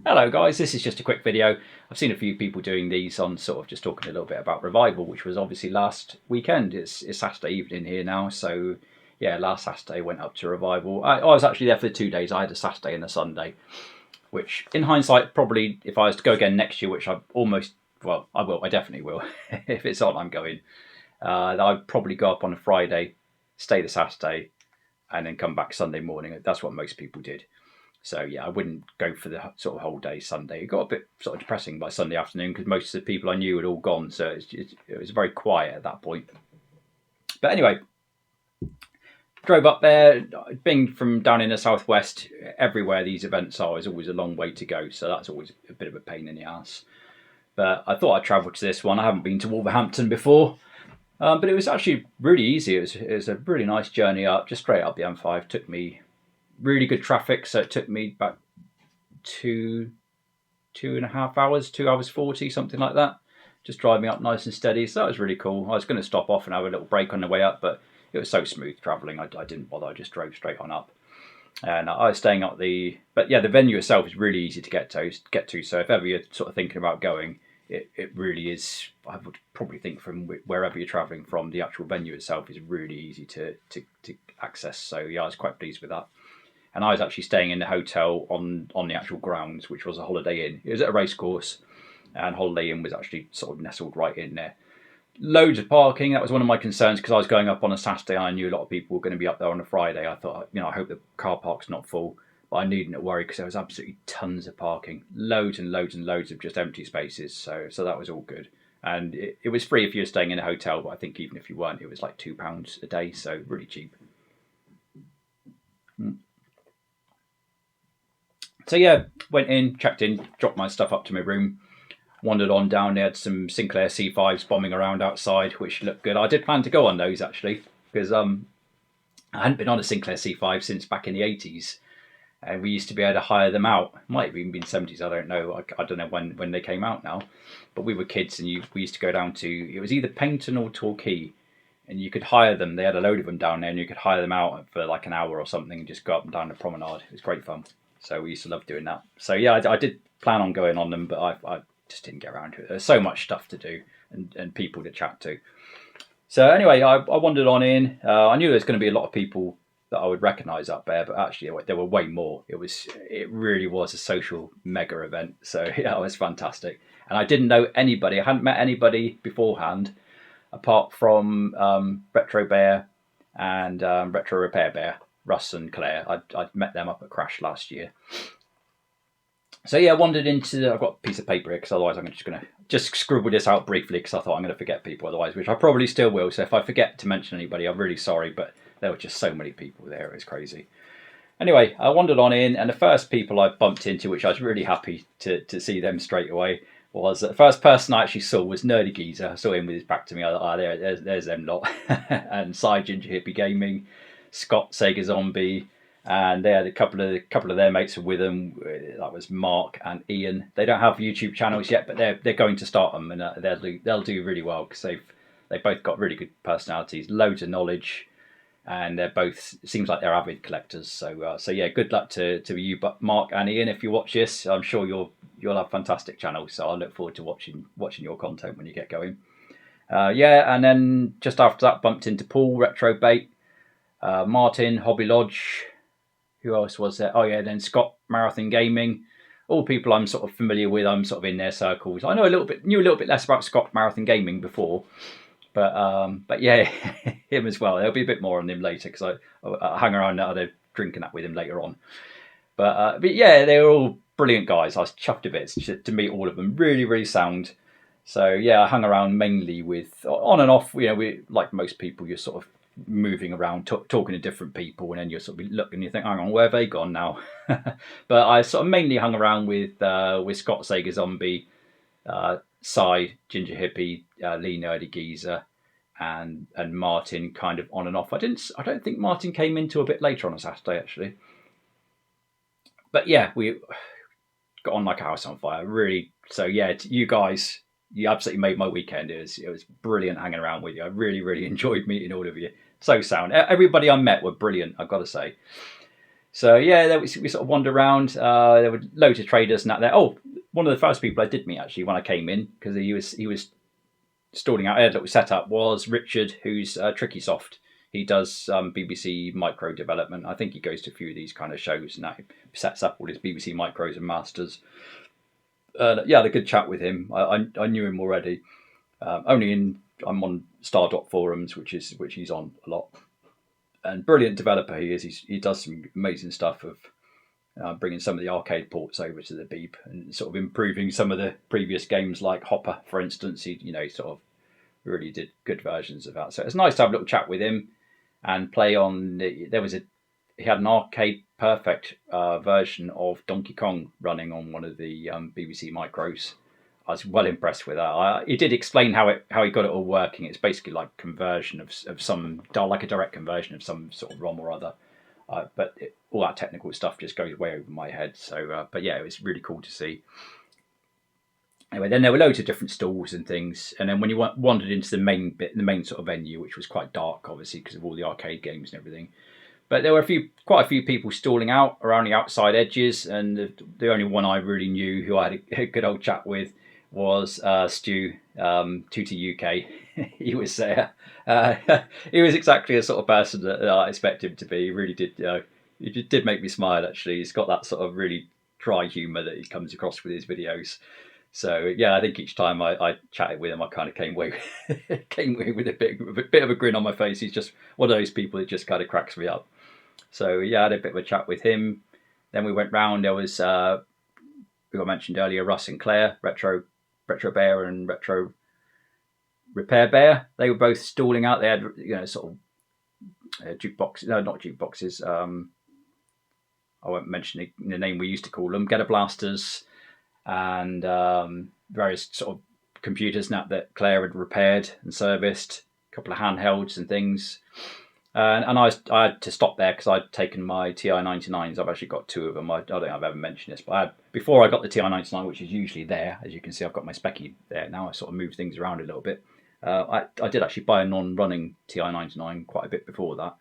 Hello guys, this is just a quick video. I've seen a few people doing these on sort of just talking a little bit about Revival, which was obviously last weekend. It's Saturday evening here now, so yeah, last Saturday went up to Revival. I was actually there for 2 days. I had a Saturday and a Sunday, which in hindsight, probably if I was to go again next year, which I definitely will. If it's on, I'm going. I'd probably go up on a Friday, stay the Saturday, and then come back Sunday morning. That's what most people did. So yeah, I wouldn't go for the sort of whole day Sunday. It got a bit sort of depressing by Sunday afternoon because most of the people I knew had all gone. So it was very quiet at that point. But anyway, drove up there. Being from down in the southwest, everywhere these events are is always a long way to go. So that's always a bit of a pain in the ass. But I thought I'd travel to this one. I haven't been to Wolverhampton before. But it was actually really easy. It was a really nice journey up, just straight up the M5. Took me really good traffic, so it took me about two and a half hours, 2 hours 40, something like that. Just driving up nice and steady. So that was really cool. I was going to stop off and have a little break on the way up, but it was so smooth traveling. I didn't bother. I just drove straight on up. And I was staying at the venue itself is really easy to get to. So if ever you're sort of thinking about going, it really is. I would probably think from wherever you're traveling from, the actual venue itself is really easy to access. So yeah, I was quite pleased with that. And I was actually staying in the hotel on the actual grounds, which was a Holiday Inn. It was at a racecourse, and Holiday Inn was actually sort of nestled right in there. Loads of parking. That was one of my concerns because I was going up on a Saturday and I knew a lot of people were going to be up there on a Friday. I thought, I hope the car park's not full. But I needn't worry because there was absolutely tons of parking. Loads and loads and loads of just empty spaces. So that was all good. And it was free if you were staying in a hotel, but I think even if you weren't, it was like £2 a day. So really cheap. So yeah, went in, checked in, dropped my stuff up to my room, wandered on down. They had some Sinclair C5s bombing around outside, which looked good. I did plan to go on those actually, because I hadn't been on a Sinclair C5 since back in the 80s. And we used to be able to hire them out. Might have even been 70s, I don't know. I don't know when they came out now. But we were kids and we used to go down to, it was either Paignton or Torquay. And you could hire them. They had a load of them down there and you could hire them out for like an hour or something and just go up and down the promenade. It was great fun. So we used to love doing that. So yeah, I did plan on going on them, but I just didn't get around to it. There's so much stuff to do and people to chat to. So anyway, I wandered on in. I knew there was going to be a lot of people that I would recognise up there, but actually there were way more. It really was a social mega event. So yeah, it was fantastic. And I didn't know anybody. I hadn't met anybody beforehand, apart from Retro Bear and Retro Repair Bear. Russ and Claire. I'd met them up at Crash last year. So yeah, I wandered into. I've got a piece of paper here because otherwise I'm just going to scribble this out briefly because I thought I'm going to forget people otherwise, which I probably still will. So if I forget to mention anybody, I'm really sorry, but there were just so many people there. It was crazy. Anyway, I wandered on in, and the first people I bumped into, which I was really happy to see them straight away, was the first person I actually saw was Nerdy Geezer. I saw him with his back to me. I thought, there's them lot. And Cy Ginger Hippie Gaming, Scott Sega Zombie, and they had a couple of their mates with them. That was Mark and Ian. They don't have YouTube channels yet, but they're going to start them, and they'll do really well because they've both got really good personalities, loads of knowledge, and they're both seems like they're avid collectors. So yeah, good luck to you, Mark and Ian. If you watch this, I'm sure you'll have fantastic channels. So I look forward to watching your content when you get going. And then just after that, bumped into Paul Retro Bait. Martin, Hobby Lodge, who else was there? Oh yeah, then Scott, Marathon Gaming, all people I'm sort of familiar with. I'm sort of in their circles. I knew a little bit less about Scott Marathon Gaming before, but yeah, him as well. There'll be a bit more on him later because I hang around other drinking that with him later on. But yeah, they were all brilliant guys. I was chuffed a bit to meet all of them. Really, really sound. So yeah, I hung around mainly with on and off. We like most people, you're sort of moving around, talking to different people, and then you're sort of looking and you think, hang on, where have they gone now? But I sort of mainly hung around with Scott Sega Zombie, Cy Ginger Hippie, Lee Nerdy Geezer, and Martin, kind of on and off. I don't think Martin came into a bit later on a Saturday actually. But yeah, we got on like a house on fire, really. So yeah, you guys, you absolutely made my weekend. It was brilliant hanging around with you. I really, really enjoyed meeting all of you. So sound. Everybody I met were brilliant, I've got to say. So yeah, we sort of wandered around. There were loads of traders and that there. Oh, one of the first people I did meet actually when I came in, because he was stalling out a little setup, was Richard, who's Tricky Soft. He does BBC micro development. I think he goes to a few of these kind of shows and that. He sets up all his BBC micros and masters. Yeah, I had a good chat with him. I knew him already. I'm on Stardot forums, which he's on a lot. And brilliant developer he is. He does some amazing stuff of bringing some of the arcade ports over to the Beeb and sort of improving some of the previous games, like Hopper, for instance. He sort of really did good versions of that. So it's nice to have a little chat with him and play on. He had an arcade perfect version of Donkey Kong running on one of the BBC micros. I was well impressed with that. He did explain how he got it all working. It's basically like conversion of some, like a direct conversion of some sort of ROM or other. But all that technical stuff just goes way over my head. So, but yeah, it was really cool to see. Anyway, then there were loads of different stalls and things, and then when you wandered into the main bit, the main sort of venue, which was quite dark, obviously because of all the arcade games and everything. But there were quite a few people stalling out around the outside edges, and the only one I really knew who I had a good old chat with was Stu, Tutti UK. He was there. He was exactly the sort of person that I expected him to be. He really did. He did make me smile. Actually, he's got that sort of really dry humour that he comes across with his videos. So yeah, I think each time I chatted with him, I kind of came away with a bit of a grin on my face. He's just one of those people that just kind of cracks me up. So yeah, I had a bit of a chat with him. Then we went round. There was who I mentioned earlier, Russ and Claire, Retro Bear and Retro Repair Bear. They were both stalling out. They had sort of jukeboxes. No, not jukeboxes. I won't mention the name we used to call them. Getter blasters and various sort of computers that Claire had repaired and serviced. A couple of handhelds and things. And I had to stop there because I'd taken my TI-99s. I've actually got two of them. I don't think I've ever mentioned this, but before I got the TI-99, which is usually there, as you can see, I've got my Speccy there now. I sort of moved things around a little bit. I did actually buy a non-running TI-99 quite a bit before that.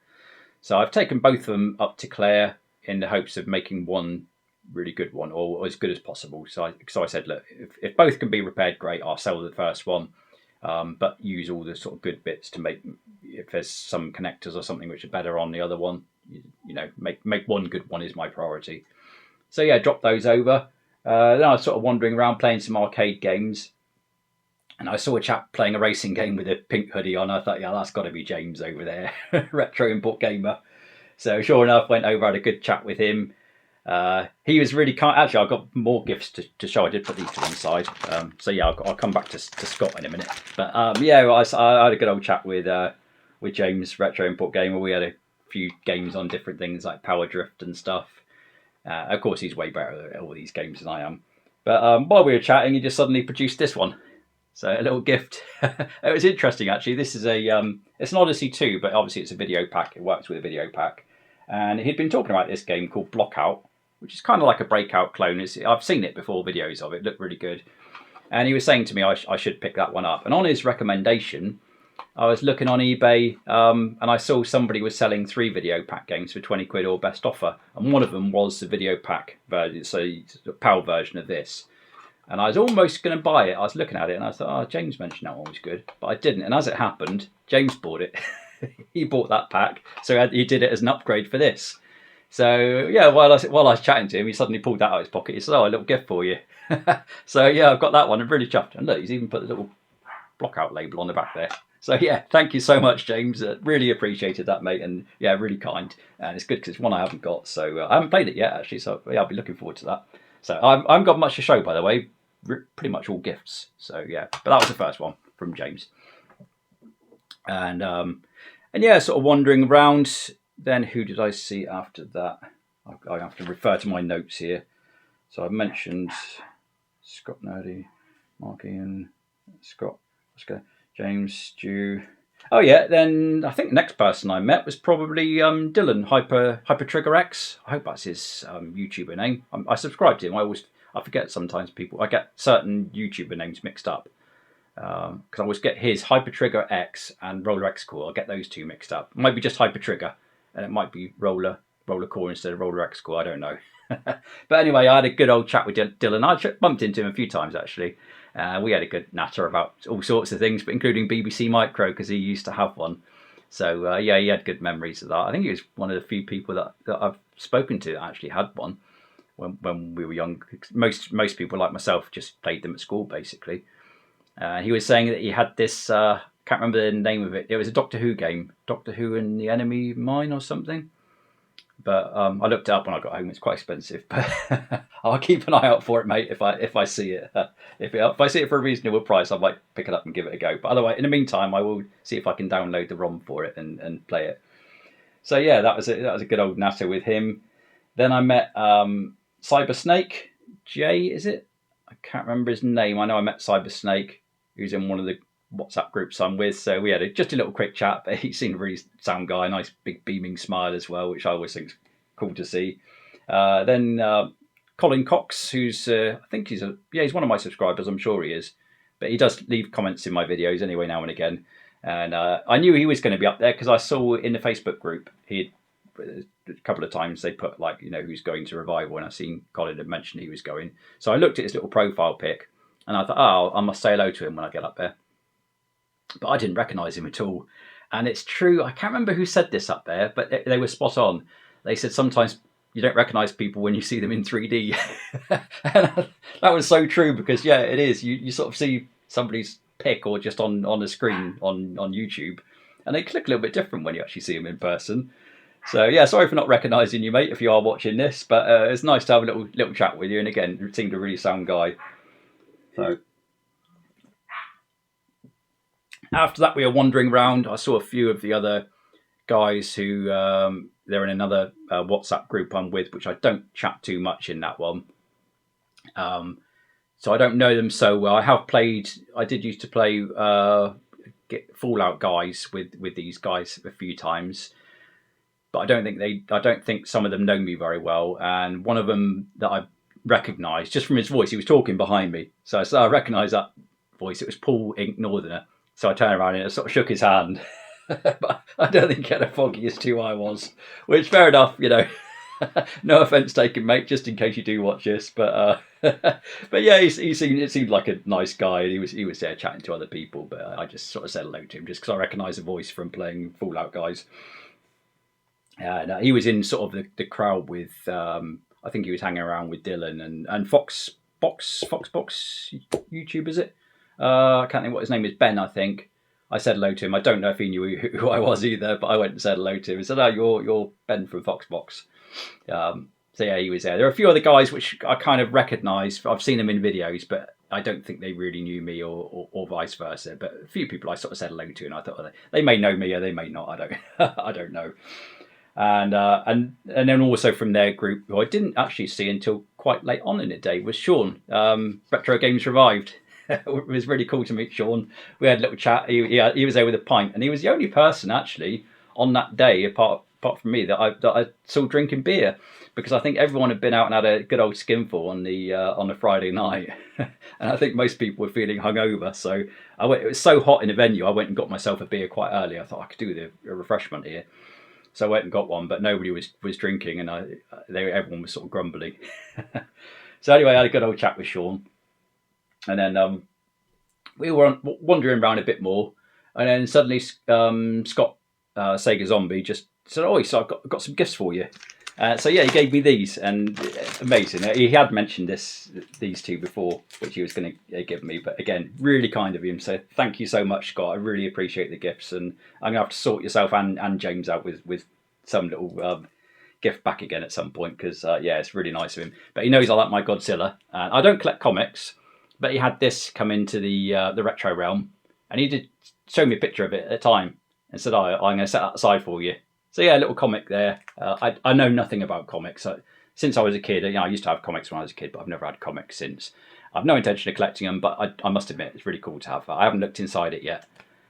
So I've taken both of them up to Claire in the hopes of making one really good one, or as good as possible. So I said, look, if both can be repaired, great. I'll sell the first one. But use all the sort of good bits to make, if there's some connectors or something which are better on the other one, make one good one is my priority. So yeah, drop those over. Then I was sort of wandering around playing some arcade games, and I saw a chap playing a racing game with a pink hoodie on. I thought, yeah, that's got to be James over there, Retro Import Gamer. So sure enough, went over, had a good chat with him. He was really kind. Actually, I got more gifts to show. I did put these to one side. So yeah, I'll come back to Scott in a minute. But yeah, I had a good old chat with James, Retro Import Gamer. We had a few games on different things like Power Drift and stuff. Of course, he's way better at all these games than I am. But while we were chatting, he just suddenly produced this one. So a little gift. It was interesting actually. This is it's an Odyssey 2, but obviously it's a video pack. It works with a video pack. And he'd been talking about this game called Blockout, which is kind of like a Breakout clone. I've seen it before, videos of it, looked really good. And he was saying to me I should pick that one up. And on his recommendation, I was looking on eBay and I saw somebody was selling 3 video pack games for 20 quid or best offer. And one of them was the video pack version, so the PAL version of this. And I was almost going to buy it. I was looking at it and I thought, oh, James mentioned that one was good. But I didn't. And as it happened, James bought it. He bought that pack. So he did it as an upgrade for this. So yeah, while I was chatting to him, he suddenly pulled that out of his pocket. He said, oh, a little gift for you. So yeah, I've got that one. I'm really chuffed. And look, he's even put a little Blockout label on the back there. So yeah, thank you so much, James. Really appreciated that, mate. And yeah, really kind. And it's good because it's one I haven't got. So I haven't played it yet, actually. So yeah, I'll be looking forward to that. So I haven't got much to show, by the way. Pretty much all gifts. So yeah, but that was the first one from James. And yeah, sort of wandering around. Then who did I see after that? I have to refer to my notes here. So I mentioned Scott Nerdy, Mark Ian, Scott, James, Stu. Oh yeah, then I think the next person I met was probably Dylan, Hyper Trigger X. I hope that's his YouTuber name. I subscribe to him. I forget sometimes I get certain YouTuber names mixed up. Because I always get his Hyper Trigger X and Roller X Core. I get those two mixed up. It might be just Hyper Trigger, and it might be Roller Roller Core instead of Roller X Core. I don't know. But anyway, I had a good old chat with Dylan. I bumped into him a few times actually. We had a good natter about all sorts of things, but including BBC Micro because he used to have one. So yeah, he had good memories of that. I think he was one of the few people that I've spoken to that actually had one when we were young. Most people like myself just played them at school basically. He was saying that he had this. Can't remember the name of it. It was a Doctor Who game, Doctor Who and the Enemy Mine or something. But I looked it up when I got home. It's quite expensive, but I'll keep an eye out for it, mate. If I see it, if I see it for a reasonable price, I might pick it up and give it a go. But otherwise, in the meantime, I will see if I can download the ROM for it and play it. So yeah, that was a good old natter with him. Then I met Cyber Snake. Jay, is it? I can't remember his name. I know I met Cyber Snake, who's in one of the WhatsApp groups I'm with. So we had just a little quick chat, but he seemed a really sound guy, nice big beaming smile as well, which I always think is cool to see. Then Colin Cox, who's I think he's one of my subscribers. I'm sure he is, but he does leave comments in my videos anyway now and again. And I knew he was going to be up there because I saw in the Facebook group a couple of times they put like who's going to Revival, and I seen Colin had mentioned he was going. So I looked at his little profile pic, and I thought, oh, I must say hello to him when I get up there. But I didn't recognise him at all. And it's true, I can't remember who said this up there, but they were spot on. They said sometimes you don't recognise people when you see them in 3D. And that was so true because, yeah, it is. You sort of see somebody's pic or just on a screen on YouTube, and they look a little bit different when you actually see them in person. So, yeah, sorry for not recognising you, mate, if you are watching this. But it's nice to have a little chat with you. And again, you seemed a really sound guy. So after that, we were wandering around. I saw a few of the other guys who they're in another WhatsApp group I'm with, which I don't chat too much in that one. So I don't know them so well. I did used to play Fallout guys with these guys a few times, but I don't think some of them know me very well. And one of them that I recognised just from his voice, he was talking behind me, so I recognised that voice. It was Paul Ink Northerner. So I turned around and I sort of shook his hand. But I don't think he had a foggy as to who I was. Which, fair enough, no offence taken, mate, just in case you do watch this. But yeah, it seemed like a nice guy. And he was there chatting to other people. But I just sort of said hello to him just because I recognise the voice from playing Fallout guys. And he was in sort of the crowd with, I think he was hanging around with Dylan and Foxbox YouTube, is it? I can't think what his name is, Ben, I think. I said hello to him. I don't know if he knew who I was either, but I went and said hello to him. He said, oh, you're Ben from Foxbox. So yeah, he was there. There are a few other guys which I kind of recognise. I've seen them in videos, but I don't think they really knew me or vice versa. But a few people I sort of said hello to, and I thought they may know me or they may not. I don't know. And then also from their group, who I didn't actually see until quite late on in the day, was Sean. Retro Games Revived. It was really cool to meet Sean. We had a little chat. He was there with a pint, and he was the only person actually on that day, apart from me, that I saw drinking beer, because I think everyone had been out and had a good old skinful on the Friday night, and I think most people were feeling hungover. So I went. It was so hot in the venue. I went and got myself a beer quite early. I thought I could do a refreshment here, so I went and got one. But nobody was drinking, and everyone was sort of grumbling. So anyway, I had a good old chat with Sean. And then we were wandering around a bit more, and then suddenly Scott Sega Zombie just said, "Oh, so I've got some gifts for you." So yeah, he gave me these, and amazing. He had mentioned these two before, which he was going to give me, but again, really kind of him. So thank you so much, Scott. I really appreciate the gifts, and I'm gonna have to sort yourself and James out with some little gift back again at some point, because yeah, it's really nice of him. But he knows I like my Godzilla, and I don't collect comics. But he had this come into the retro realm, and he did show me a picture of it at the time and said, "Oh, I'm going to set that aside for you." So yeah, a little comic there. I know nothing about comics. Since I was a kid, I used to have comics when I was a kid, but I've never had comics since. I've no intention of collecting them, but I must admit it's really cool to have. I haven't looked inside it yet,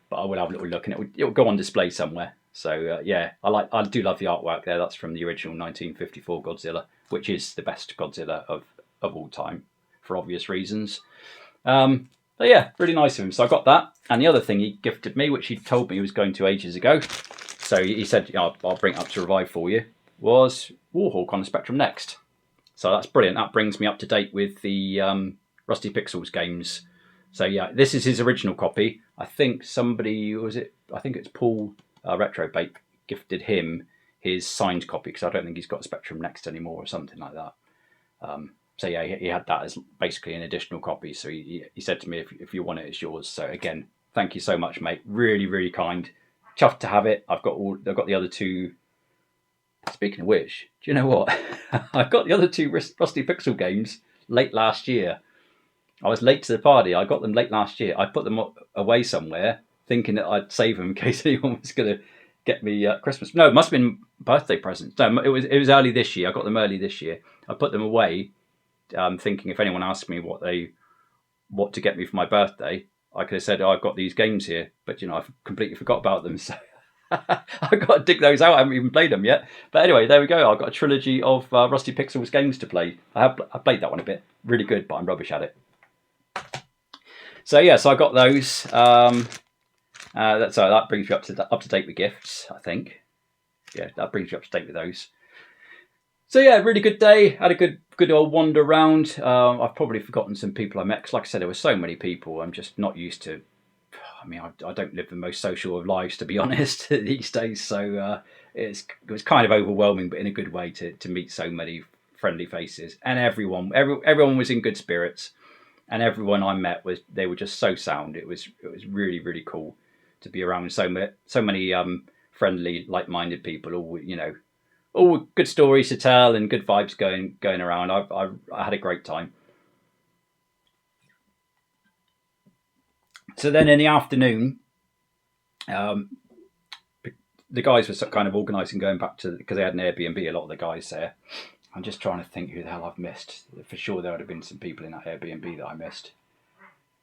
but I will have a little look, and it will go on display somewhere. So yeah, I do love the artwork there. That's from the original 1954 Godzilla, which is the best Godzilla of all time, for obvious reasons. But yeah, really nice of him. So I got that, and the other thing he gifted me, which he told me he was going to ages ago. So he said, I'll bring it up to Revive for you. was Warhawk on the Spectrum Next. So that's brilliant. That brings me up to date with the Rusty Pixels games. So yeah, this is his original copy. I think somebody, I think it's Paul Retrobait gifted him his signed copy because I don't think he's got a Spectrum Next anymore or something like that. So yeah, he had that as basically an additional copy. So he said to me, if you want it, it's yours. So again, thank you so much, mate. Really, really kind. Chuffed to have it. I've got the other two. Speaking of which, do you know what? I got the other two Rusty Pixel games late last year. I was late to the party. I got them late last year. I put them away somewhere, thinking that I'd save them in case anyone was going to get me Christmas. No, it must have been birthday presents. No, it was early this year. I got them early this year. I put them away, thinking if anyone asked me what to get me for my birthday, I could have said, "Oh, I've got these games here," but I've completely forgot about them. So I've got to dig those out. I haven't even played them yet. But anyway, there we go. I've got a trilogy of Rusty Pixels games to play. I played that one a bit. Really good, but I'm rubbish at it. So yeah, so I got those. That brings you up to date with gifts, I think. Yeah, that brings you up to date with those. So yeah, really good day. Had a good old wander around. I've probably forgotten some people I met because, like I said, there were so many people. I'm just not used to. I mean, I don't live the most social of lives, to be honest, these days. So it was kind of overwhelming, but in a good way to meet so many friendly faces. And everyone was in good spirits, and everyone I met they were just so sound. It was really, really cool to be around so many friendly, like-minded people. All good stories to tell and good vibes going around. I had a great time. So then in the afternoon, the guys were kind of organising going back to, because they had an Airbnb, a lot of the guys there. I'm just trying to think who the hell I've missed. For sure there would have been some people in that Airbnb that I missed.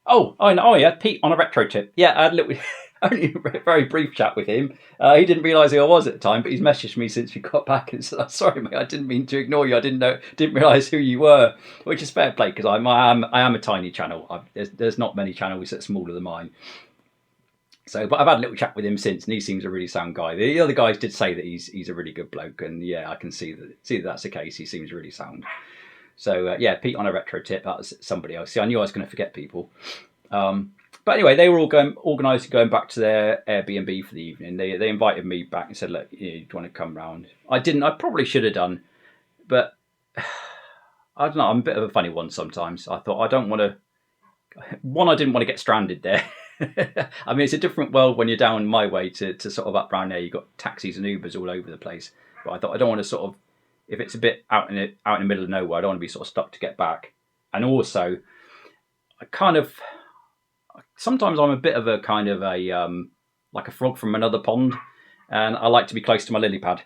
Oh yeah, Pete on a retro tip. Yeah, I had only a very brief chat with him. He didn't realise who I was at the time, but he's messaged me since we got back and said, "Sorry, mate, I didn't mean to ignore you. I didn't realise who you were," which is fair play because I am a tiny channel. There's not many channels that are smaller than mine. So, but I've had a little chat with him since, and he seems a really sound guy. The other guys did say that he's a really good bloke, and yeah, I can see that that's the case. He seems really sound. So yeah, Pete on a retro tip. That was somebody else. See, I knew I was going to forget people. But anyway, they were all organised going back to their Airbnb for the evening. They invited me back and said, "Look, do you want to come round?" I didn't. I probably should have done, but I don't know. I'm a bit of a funny one sometimes. I thought I don't want to. One, I didn't want to get stranded there. I mean, it's a different world when you're down my way to sort of up round there. You've got taxis and Ubers all over the place. But I thought I don't want to sort of, if it's a bit out in the middle of nowhere, I don't want to be sort of stuck to get back. And also, sometimes I'm a bit of a kind of like a frog from another pond, and I like to be close to my lily pad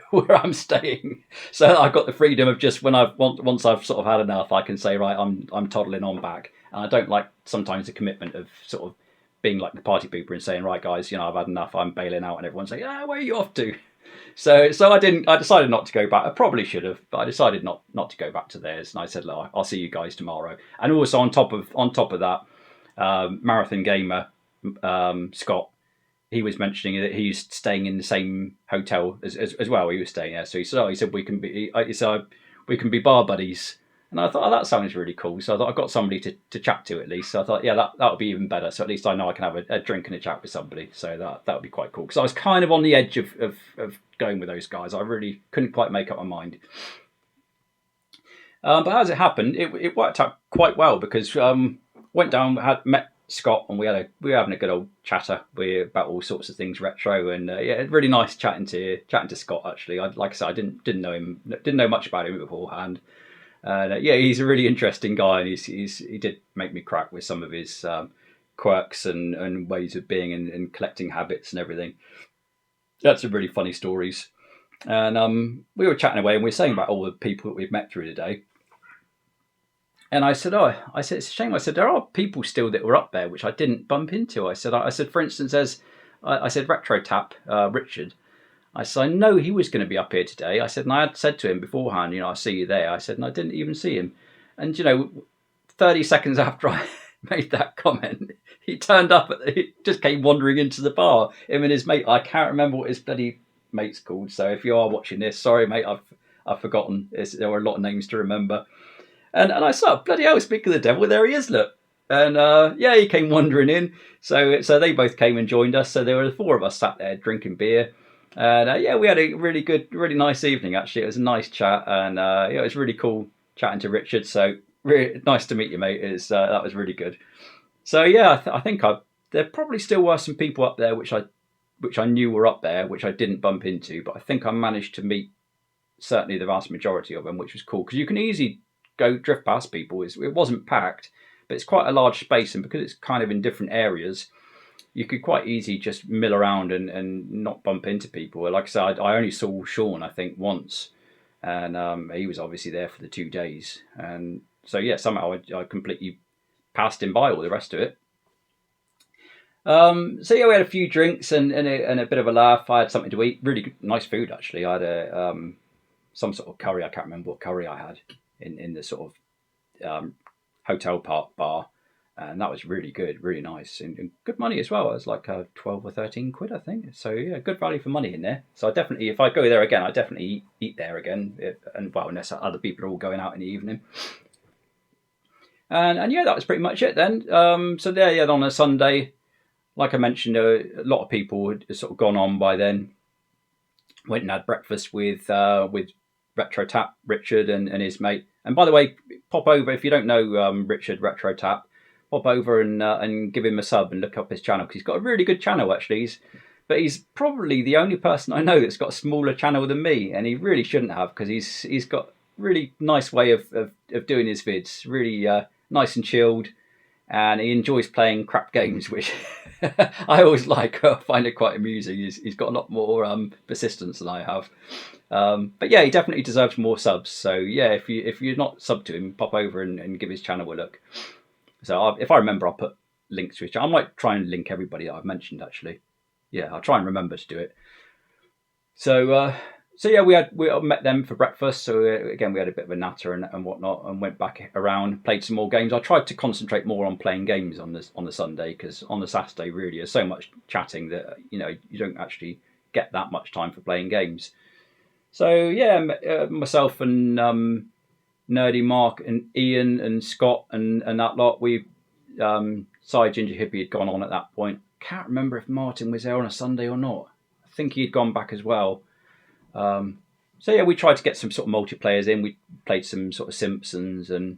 where I'm staying. So I've got the freedom of just once I've sort of had enough, I can say, right, I'm toddling on back. And I don't like sometimes the commitment of sort of being like the party pooper and saying, right, guys, I've had enough, I'm bailing out, and everyone's saying, where are you off to? So I decided not to go back. I probably should have, but I decided not to go back to theirs. And I said, look, I'll see you guys tomorrow. And also on top of that, Marathon Gamer Scott, he was mentioning that he's staying in the same hotel as well. He was staying there, so he said we can be bar buddies. And I thought, that sounds really cool. So I thought I've got somebody to chat to at least. So I thought, yeah, that would be even better. So at least I know I can have a drink and a chat with somebody. So that would be quite cool. Because I was kind of on the edge of going with those guys. I really couldn't quite make up my mind. But as it happened, it worked out quite well because went down, met Scott, and we were having a good old chatter about all sorts of things retro, and yeah, really nice chatting to Scott. Actually, like I said, I didn't know him, didn't know much about him beforehand. And yeah, he's a really interesting guy, and he did make me crack with some of his quirks and ways of being and collecting habits and everything. That's some really funny stories. And we were chatting away, and we were saying about all the people that we've met through the day. And I said, it's a shame. I said, there are people still that were up there, which I didn't bump into. I said, for instance, I said, Retro Tap, Richard. I said, I know he was going to be up here today. I said, and I had said to him beforehand, I'll see you there. I said, and I didn't even see him. And, 30 seconds after I made that comment, he turned up, he just came wandering into the bar. Him and his mate, I can't remember what his bloody mate's called. So if you are watching this, sorry, mate, I've forgotten. There were a lot of names to remember. And I saw, bloody hell, speak of the devil, there he is, look. And yeah, he came wandering in. So they both came and joined us. So there were the four of us sat there drinking beer. And yeah, we had a really good, really nice evening, actually. It was a nice chat. And yeah, it was really cool chatting to Richard. So really nice to meet you, mate. That was really good. So yeah, I think there probably still were some people up there which I knew were up there, which I didn't bump into. But I think I managed to meet certainly the vast majority of them, which was cool. Because you can easily go drift past people. It wasn't packed, but it's quite a large space, and because it's kind of in different areas, you could quite easily just mill around and not bump into people. Like I said, I only saw Sean, I think, once, and he was obviously there for the 2 days. And so yeah, somehow I completely passed him by all the rest of it. So yeah, we had a few drinks and a bit of a laugh. I had something to eat. Really good, nice food, actually. I had some sort of curry. I can't remember what curry I had in the sort of hotel park bar, and that was really good, really nice, and good money as well. It was like 12 or 13 quid, I think. So yeah, good value for money in there. So I definitely, if I go there again, I definitely eat there again. And well, unless other people are all going out in the evening. And yeah, that was pretty much it then. So there, yeah, on a Sunday, like I mentioned, a lot of people had sort of gone on by then. Went and had breakfast with Retro Tap, Richard and his mate. And by the way, pop over if you don't know Richard Retro Tap. Pop over and give him a sub and look up his channel, because he's got a really good channel actually. But he's probably the only person I know that's got a smaller channel than me, and he really shouldn't have, because he's got a really nice way of doing his vids. Really nice and chilled, and he enjoys playing crap games, which I always like. I find it quite amusing. He's got a lot more persistence than I have. But yeah, he definitely deserves more subs. So yeah, if you're not subbed to him, pop over and give his channel a look. So if I remember, I'll put links to his channel. I might try and link everybody that I've mentioned, actually. Yeah, I'll try and remember to do it. So yeah, we met them for breakfast. So again, we had a bit of a natter and whatnot, and went back around, played some more games. I tried to concentrate more on playing games on the Sunday, because on the Saturday really there's so much chatting that you don't actually get that much time for playing games. So yeah, myself and Nerdy Mark and Ian and Scott and that lot, we Side Ginger Hippie had gone on at that point. Can't remember if Martin was there on a Sunday or not. I think he had gone back as well. So yeah, we tried to get some sort of multiplayers in. We played some sort of Simpsons, and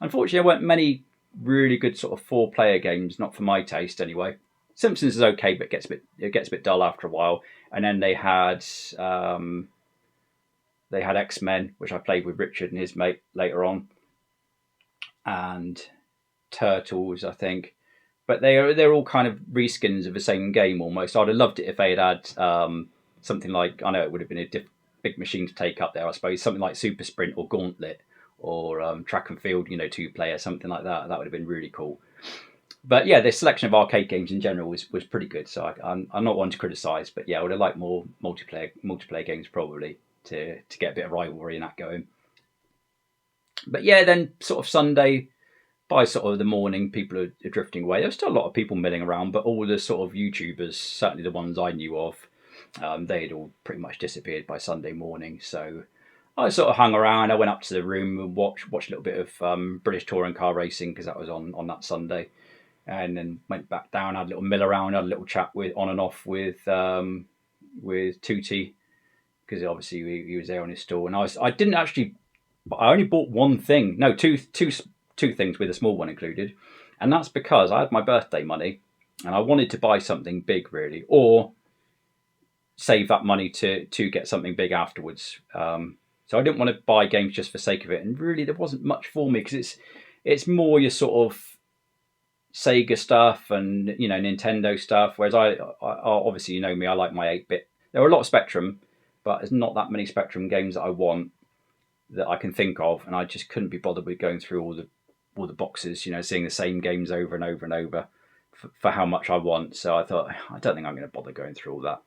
unfortunately there weren't many really good sort of 4-player games, not for my taste anyway. Simpsons is okay, but it gets a bit dull after a while. And then they had X-Men, which I played with Richard and his mate later on, and Turtles, I think. But they're all kind of reskins of the same game almost. I'd have loved it if they had something like, I know it would have been a big machine to take up there, I suppose, something like Super Sprint or Gauntlet or Track and Field, 2-player, something like that. That would have been really cool. But yeah, the selection of arcade games in general was pretty good. So I'm not one to criticise, but yeah, I would have liked more multiplayer games probably to get a bit of rivalry in that going. But yeah, then sort of Sunday, by sort of the morning, people are drifting away. There's still a lot of people milling around, but all the sort of YouTubers, certainly the ones I knew of, they had all pretty much disappeared by Sunday morning. So I sort of hung around. I went up to the room and watched a little bit of British Touring Car Racing, because that was on that Sunday. And then went back down, had a little mill around, had a little chat on and off with Tootie, because obviously he was there on his stall. And I only bought one thing. No, two things with a small one included. And that's because I had my birthday money and I wanted to buy something big, really, or save that money to get something big afterwards. So I didn't want to buy games just for sake of it. And really there wasn't much for me, because it's more your sort of Sega stuff and Nintendo stuff, whereas I obviously me, I like my 8-bit. There are a lot of Spectrum, but there's not that many Spectrum games that I want that I can think of, and I just couldn't be bothered with going through all the boxes, seeing the same games over and over and over for how much I want. So I thought, I don't think I'm going to bother going through all that.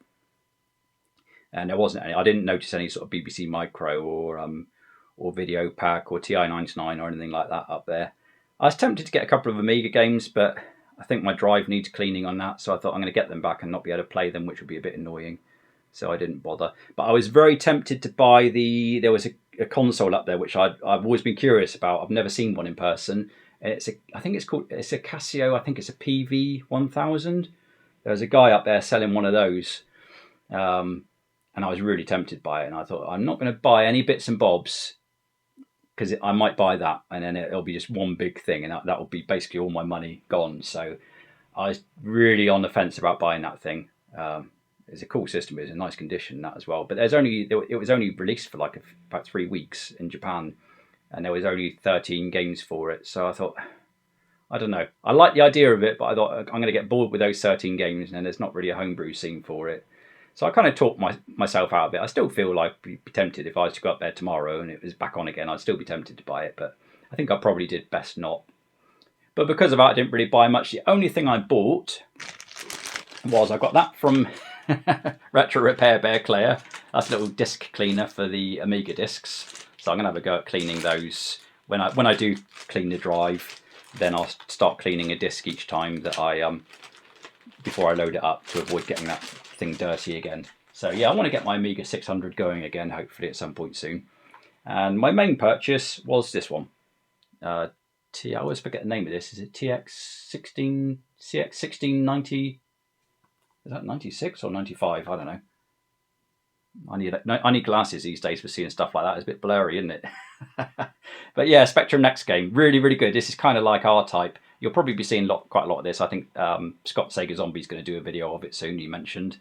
And there wasn't any. I didn't notice any sort of BBC Micro or Video Pack or TI-99 or anything like that up there. I was tempted to get a couple of Amiga games, but I think my drive needs cleaning on that, so I thought I'm going to get them back and not be able to play them, which would be a bit annoying. so I didn't bother. But I was very tempted to buy there was a console up there which I've always been curious about. I've never seen one in person. And I think it's a Casio. I think it's a PV1000. There's a guy up there selling one of those, and I was really tempted by it. And I thought, I'm not going to buy any bits and bobs, because I might buy that, and then it'll be just one big thing, and that will be basically all my money gone. So I was really on the fence about buying that thing. It's a cool system. It's in nice condition, that as well. But it was only released for like about 3 weeks in Japan, and there was only 13 games for it. So I thought, I don't know. I like the idea of it, but I thought I'm going to get bored with those 13 games, and there's not really a homebrew scene for it. So I kind of talked myself out of it. I still feel like I'd be tempted if I was to go up there tomorrow and it was back on again. I'd still be tempted to buy it, but I think I probably did best not. But because of that, I didn't really buy much. The only thing I bought was I got that from Retro Repair Bear Claire. That's a little disc cleaner for the Amiga discs. So I'm going to have a go at cleaning those. When I do clean the drive, then I'll start cleaning a disc each time that before I load it up, to avoid getting that thing dirty again. So yeah, I want to get my Amiga 600 going again, hopefully at some point soon. And my main purchase was this one. I always forget the name of this. Is it CX1690? Is that 96 or 95? I don't know. I need glasses these days for seeing stuff like that. It's a bit blurry, isn't it? But yeah, Spectrum Next game, really, really good. This is kind of like R-Type. You'll probably be seeing quite a lot of this. I think Scott Sega Zombie is going to do a video of it soon, you mentioned.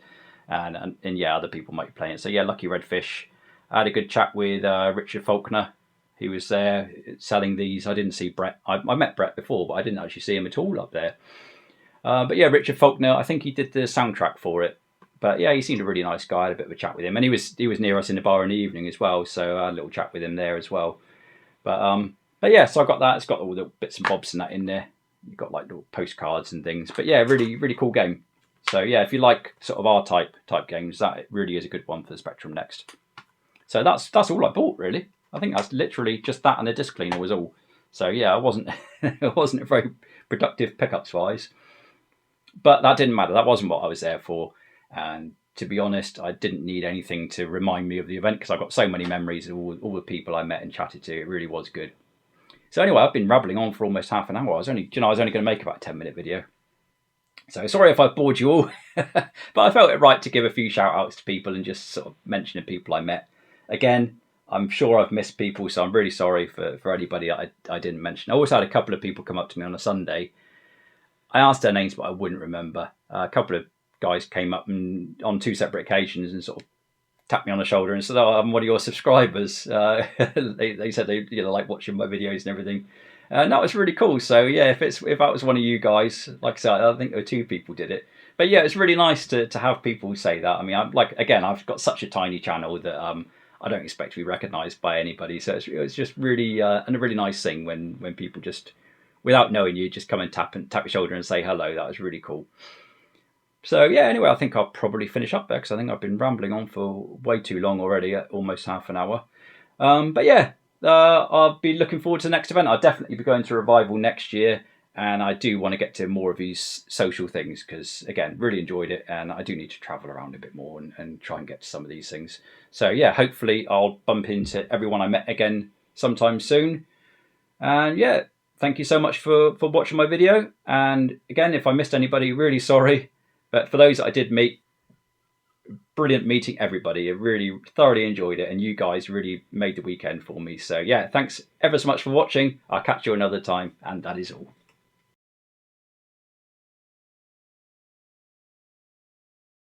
And yeah, other people might be playing it. So yeah, Lucky Redfish. I had a good chat with Richard Faulkner. He was there selling these. I didn't see Brett. I met Brett before, but I didn't actually see him at all up there. But yeah, Richard Faulkner, I think he did the soundtrack for it. But yeah, he seemed a really nice guy. I had a bit of a chat with him. And he was near us in the bar in the evening as well. So I had a little chat with him there as well. But yeah, so I got that. It's got all the bits and bobs and that in there. You've got like little postcards and things. But yeah, really, really cool game. So yeah, if you like sort of R-Type games, that really is a good one for the Spectrum Next. So that's all I bought, really. I think that's literally just that and a disc cleaner was all. So yeah, it wasn't a very productive pickups wise. But that didn't matter. That wasn't what I was there for. And to be honest, I didn't need anything to remind me of the event, because I got so many memories of all the people I met and chatted to. It really was good. So anyway, I've been rambling on for almost half an hour. I was only going to make about a 10-minute video. So sorry if I've bored you all, but I felt it right to give a few shout outs to people and just sort of mention the people I met. Again, I'm sure I've missed people, so I'm really sorry for anybody I didn't mention. I also had a couple of people come up to me on a Sunday. I asked their names, but I wouldn't remember. A couple of guys came up and on 2 separate occasions and sort of tapped me on the shoulder and said, "Oh, I'm one of your subscribers." They said they like watching my videos and everything, and that was really cool. So yeah, if that was one of you guys, like I said, I think there were 2 people did it. But yeah, it's really nice to have people say that. I mean, I've got such a tiny channel that I don't expect to be recognised by anybody. So it's just really and a really nice thing when people just, without knowing you, just come and tap your shoulder and say hello. That was really cool. So yeah, anyway, I think I'll probably finish up there, because I think I've been rambling on for way too long already, almost half an hour. But yeah, I'll be looking forward to the next event. I'll definitely be going to Revival next year, and I do want to get to more of these social things, because again, really enjoyed it, and I do need to travel around a bit more and try and get to some of these things. So yeah, hopefully I'll bump into everyone I met again sometime soon. And yeah, thank you so much for watching my video. And again, if I missed anybody, really sorry. But for those that I did meet, brilliant meeting everybody. I really thoroughly enjoyed it, and you guys really made the weekend for me. So yeah, thanks ever so much for watching. I'll catch you another time, and that is all.